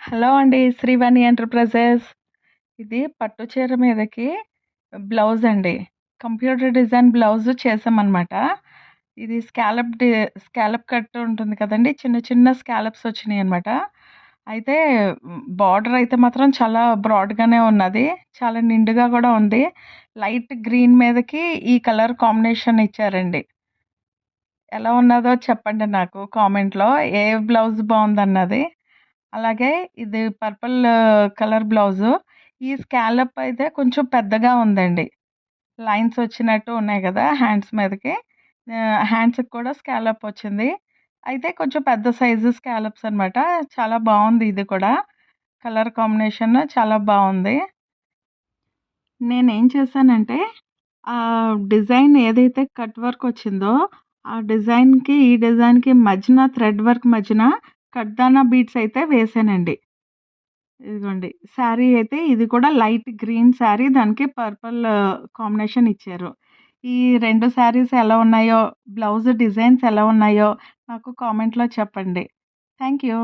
Hello అండి. Srivani enterprises. ఇది పట్టు చీర మీదకి బ్లౌజ్ అండి. కంప్యూటర్ డిజైన్ బ్లౌజ్ చేశామనమాట. ఇది స్కాలప్ కట్ ఉంటుంది కదండీ! చిన్న చిన్న స్కాలప్స్ వచ్చినియనమాట. అయితే బార్డర్ అయితే మాత్రం చాలా బ్రాడ్‌గానే ఉన్నది. చాలా నిండుగా గూడా ఉంది. లైట్ గ్రీన్ మీదకి ఈ కలర్ కాంబినేషన్ ఇచ్చారండి. ఎలా ఉన్నాదో చెప్పండి నాకు కామెంట్‌లో. ఏ బ్లౌజ్ బావుందన్నది. అలాగే ఇది పర్పుల్ కలర్ బ్లౌజు. ఈ స్కాలప్ అయితే కొంచెం పెద్దగా ఉందండి. లైన్స్ వచ్చినట్టు ఉన్నాయి గదా! హ్యాండ్స్ మీదకి. హ్యాండ్స్‌కి కూడా స్కాలప్ వచ్చింది. అయితే కొంచెం పెద్ద సైజు స్కాలప్స్ అనమాట. చాలా బావుంది ఇది కూడా. కలర్ కాంబినేషన్ చాలా బావుంది. నేనేం చేశానంటే డిజైన్ ఏదైతే కట్ వర్క్ వచ్చిందో, ఆ డిజైన్‌కి, ఈ డిజైన్‌కి మధ్యన థ్రెడ్ వర్క్ మధ్యన కడ్దానా బీడ్స్ అయితే వేశానండి. ఇదిగోండి. శారీ అయితే ఇది కూడా లైట్ గ్రీన్ శారీ. దానికి పర్పుల్ కాంబినేషన్ ఇచ్చారు. ఈ 2 శారీస్ ఎలా ఉన్నాయో, బ్లౌజ్ డిజైన్స్ ఎలా ఉన్నాయో నాకు కామెంట్‌లో చెప్పండి. Thank you.